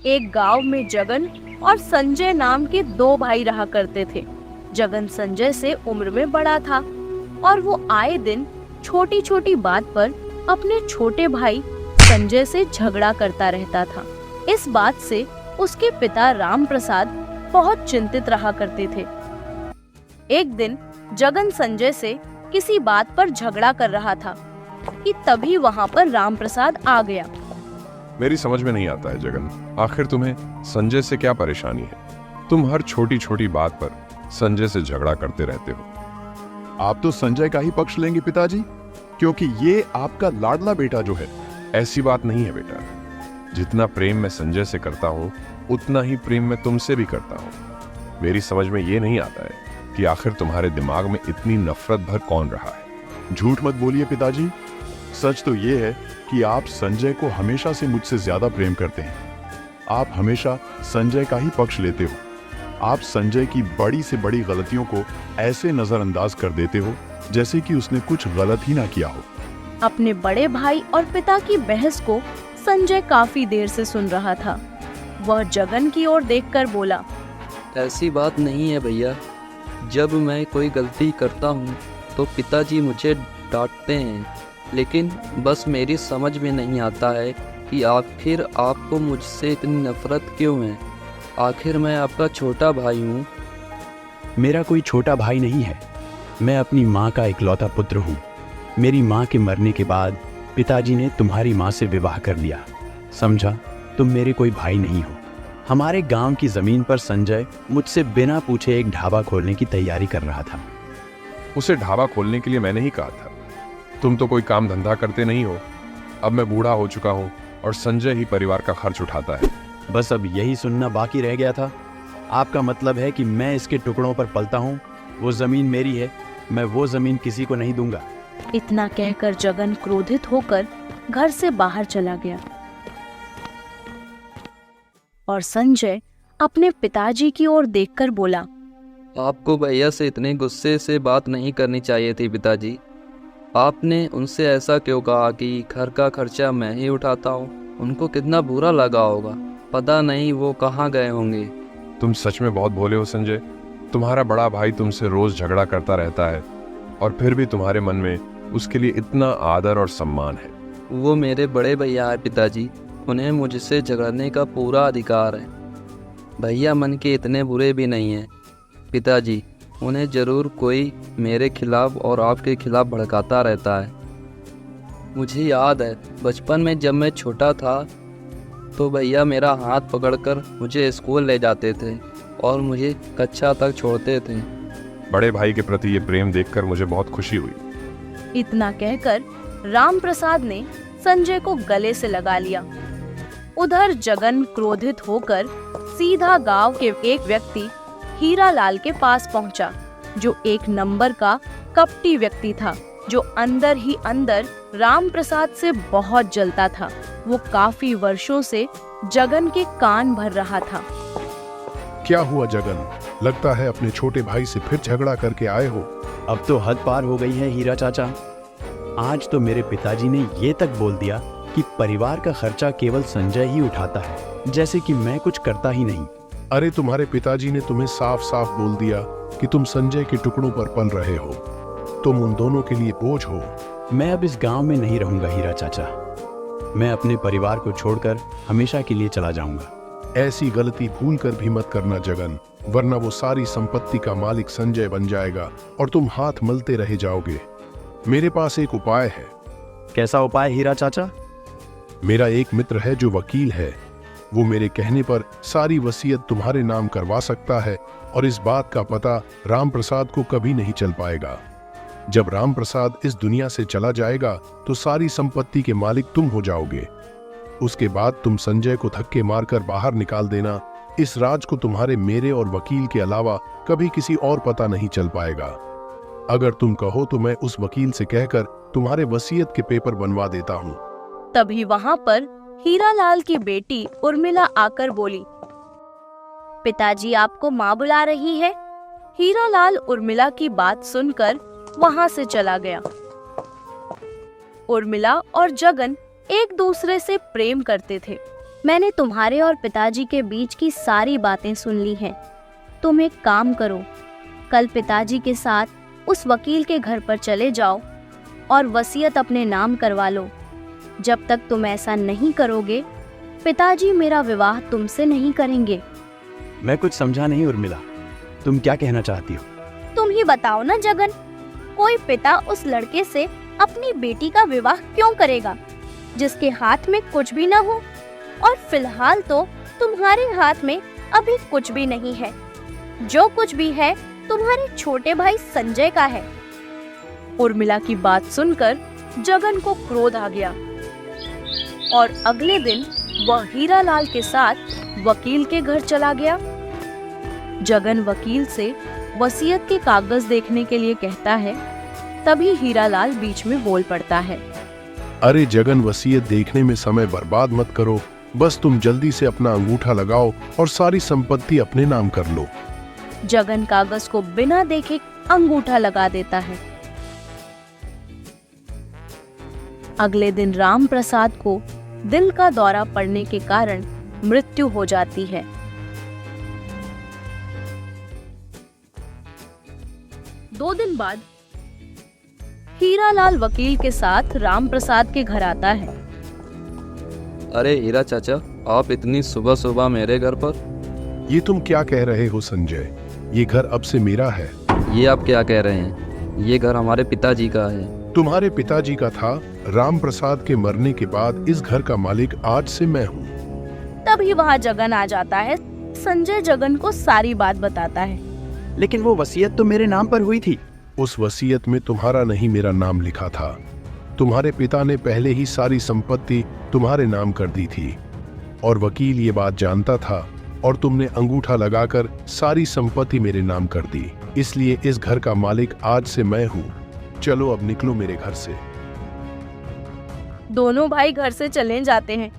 एक गांव में जगन और संजय नाम के दो भाई रहा करते थे। जगन संजय से उम्र में बड़ा था और वो आए दिन छोटी छोटी बात पर अपने छोटे भाई संजय से झगड़ा करता रहता था। इस बात से उसके पिता राम प्रसाद बहुत चिंतित रहा करते थे। एक दिन जगन संजय से किसी बात पर झगड़ा कर रहा था कि तभी वहां पर राम प्रसाद आ गया। मेरी समझ में नहीं आता है जगन, आखिर तुम्हें संजय से क्या परेशानी है? तुम हर छोटी छोटी बात पर संजय से झगड़ा करते रहते हो। आप तो संजय का ही पक्ष लेंगे पिताजी, क्योंकि ये आपका लाडला बेटा जो है। ऐसी बात नहीं है बेटा, जितना प्रेम मैं संजय से करता हूँ उतना ही प्रेम मैं तुमसे भी करता हूँ। मेरी समझ में ये नहीं आता है कि आखिर तुम्हारे दिमाग में इतनी नफरत भर कौन रहा है। झूठ मत बोलिए पिताजी, सच तो ये है कि आप संजय को हमेशा से मुझसे ज्यादा प्रेम करते हैं। आप हमेशा संजय का ही पक्ष लेते हो। आप संजय की बड़ी से बड़ी गलतियों को ऐसे नजरअंदाज कर देते हो जैसे कि उसने कुछ गलत ही ना किया हो। अपने बड़े भाई और पिता की बहस को संजय काफी देर से सुन रहा था। वह जगन की ओर देखकर बोला, ऐसी बात नहीं है भैया, जब मैं कोई गलती करता हूँ तो पिताजी मुझे डांटते हैं, लेकिन बस मेरी समझ में नहीं आता है कि आखिर आपको मुझसे इतनी नफरत क्यों है। आखिर मैं आपका छोटा भाई हूँ। मेरा कोई छोटा भाई नहीं है, मैं अपनी माँ का इकलौता पुत्र हूँ। मेरी माँ के मरने के बाद पिताजी ने तुम्हारी माँ से विवाह कर लिया। समझा, तुम मेरे कोई भाई नहीं हो। हमारे गांव की जमीन पर संजय मुझसे बिना पूछे एक ढाबा खोलने की तैयारी कर रहा था। उसे ढाबा खोलने के लिए मैंने ही कहा था। तुम तो कोई काम धंधा करते नहीं हो। अब मैं बूढ़ा हो चुका हूँ और संजय ही परिवार का खर्च उठाता है। बस अब यही सुनना बाकी रह गया था। आपका मतलब है कि मैं इसके टुकड़ों पर पलता हूँ? वो जमीन मेरी है, मैं वो जमीन किसी को नहीं दूंगा। इतना कहकर जगन क्रोधित होकर घर से बाहर चला गया और संजय अपने पिताजी की ओर देखकर बोला, आपको भैया से इतने गुस्से से बात नहीं करनी चाहिए थी पिताजी। आपने उनसे ऐसा क्यों कहा कि घर का खर्चा मैं ही उठाता हूँ? उनको कितना बुरा लगा होगा, पता नहीं वो कहाँ गए होंगे। तुम सच में बहुत भोले हो संजय। तुम्हारा बड़ा भाई तुमसे रोज झगड़ा करता रहता है और फिर भी तुम्हारे मन में उसके लिए इतना आदर और सम्मान है। वो मेरे बड़े भैया है पिताजी, उन्हें मुझसे झगड़ने का पूरा अधिकार है। भैया मन के इतने बुरे भी नहीं हैं पिताजी, उन्हें ज़रूर कोई मेरे खिलाफ और आपके खिलाफ भड़काता रहता है। मुझे याद है बचपन में जब मैं छोटा था तो भैया मेरा हाथ पकड़कर मुझे स्कूल ले जाते थे और मुझे कक्षा तक छोड़ते थे। बड़े भाई के प्रति ये प्रेम देखकर मुझे बहुत खुशी हुई। इतना कहकर राम प्रसाद ने संजय को गले से लगा लिया। उधर जगन क्रोधित होकर सीधा गांव के एक व्यक्ति हीरालाल के पास पहुंचा, जो एक नंबर का कपटी व्यक्ति था, जो अंदर ही अंदर राम प्रसाद से बहुत जलता था। वो काफी वर्षों से जगन के कान भर रहा था। क्या हुआ जगन? लगता है अपने छोटे भाई से फिर झगड़ा करके आए हो। अब तो हद पार हो गई है हीरा चाचा। आज तो मेरे पिताजी ने ये तक बोल दिया कि परिवार का खर्चा केवल संजय ही उठाता है, जैसे कि मैं कुछ करता ही नहीं। अरे तुम्हारे पिताजी ने तुम्हें साफ साफ बोल दिया कि तुम संजय के टुकड़ों पर पल रहे हो। तुम उन दोनों के लिए बोझ हो। मैं अब इस गांव में नहीं रहूंगा हीरा चाचा। मैं अपने परिवार को छोड़कर हमेशा के लिए चला जाऊंगा। ऐसी गलती भूल कर भी मत करना जगन, वरना वो सारी संपत्ति का मालिक संजय बन जाएगा और तुम हाथ मलते रह जाओगे। मेरे पास एक उपाय है। कैसा उपाय हीरा चाचा? मेरा एक मित्र है जो वकील है। वो मेरे कहने पर सारी वसीयत तुम्हारे नाम करवा सकता है और इस बात का पता राम प्रसाद को कभी नहीं चल पाएगा। जब राम प्रसाद इस दुनिया से चला जाएगा तो सारी संपत्ति के मालिक तुम हो जाओगे। उसके बाद तुम संजय को धक्के मारकर बाहर निकाल देना। इस राज को तुम्हारे, मेरे और वकील के अलावा कभी किसी और पता नहीं चल पाएगा। अगर तुम कहो तो मैं उस वकील से कहकर तुम्हारे वसीयत के पेपर बनवा देता हूँ। तभी वहां पर हीरालाल की बेटी उर्मिला आकर बोली, पिताजी आपको माँ बुला रही है। हीरालाल उर्मिला की बात सुनकर वहां से चला गया। उर्मिला और जगन एक दूसरे से प्रेम करते थे। मैंने तुम्हारे और पिताजी के बीच की सारी बातें सुन ली हैं। तुम एक काम करो, कल पिताजी के साथ उस वकील के घर पर चले जाओ और वसीयत अपने नाम करवा लो। जब तक तुम ऐसा नहीं करोगे, पिताजी मेरा विवाह तुमसे नहीं करेंगे। मैं कुछ समझा नहीं उर्मिला, तुम क्या कहना चाहती हो? तुम ही बताओ ना जगन, कोई पिता उस लड़के से अपनी बेटी का विवाह क्यों करेगा जिसके हाथ में कुछ भी ना हो? और फिलहाल तो तुम्हारे हाथ में अभी कुछ भी नहीं है। जो कुछ भी है तुम्हारे छोटे भाई संजय का है। उर्मिला की बात सुनकर जगन को क्रोध आ गया और अगले दिन वह हीरालाल के साथ वकील के घर चला गया। जगन वकील से वसीयत के कागज देखने के लिए कहता है, तभी हीरालाल बीच में बोल पड़ता है। अरे जगन, वसीयत देखने में समय बर्बाद मत करो, बस तुम जल्दी से अपना अंगूठा लगाओ और सारी संपत्ति अपने नाम कर लो। जगन कागज को बिना देखे अंगूठा लगा देता है। अगले दिन राम प्रसाद को दिल का दौरा पड़ने के कारण मृत्यु हो जाती है। दो दिन बाद हीरालाल वकील के साथ राम प्रसाद के घर आता है। अरे हीरा चाचा, आप इतनी सुबह सुबह मेरे घर पर? ये तुम क्या कह रहे हो संजय? ये घर अब से मेरा है। ये आप क्या कह रहे हैं? ये घर हमारे पिताजी का है। तुम्हारे पिताजी का था। राम प्रसाद के मरने के बाद इस घर का मालिक आज से मैं हूँ। तभी वहाँ जगन आ जाता है। संजय जगन को सारी बात बताता है। लेकिन वो वसीयत तो मेरे नाम पर हुई थी। उस वसीयत में तुम्हारा नहीं, मेरा नाम लिखा था। तुम्हारे पिता ने पहले ही सारी संपत्ति तुम्हारे नाम कर दी थी और वकील ये बात जानता था और तुमने अंगूठा लगाकर सारी संपत्ति मेरे नाम कर दी। इसलिए इस घर का मालिक आज से मैं हूँ। चलो अब निकलो मेरे घर से। दोनों भाई घर से चले जाते हैं।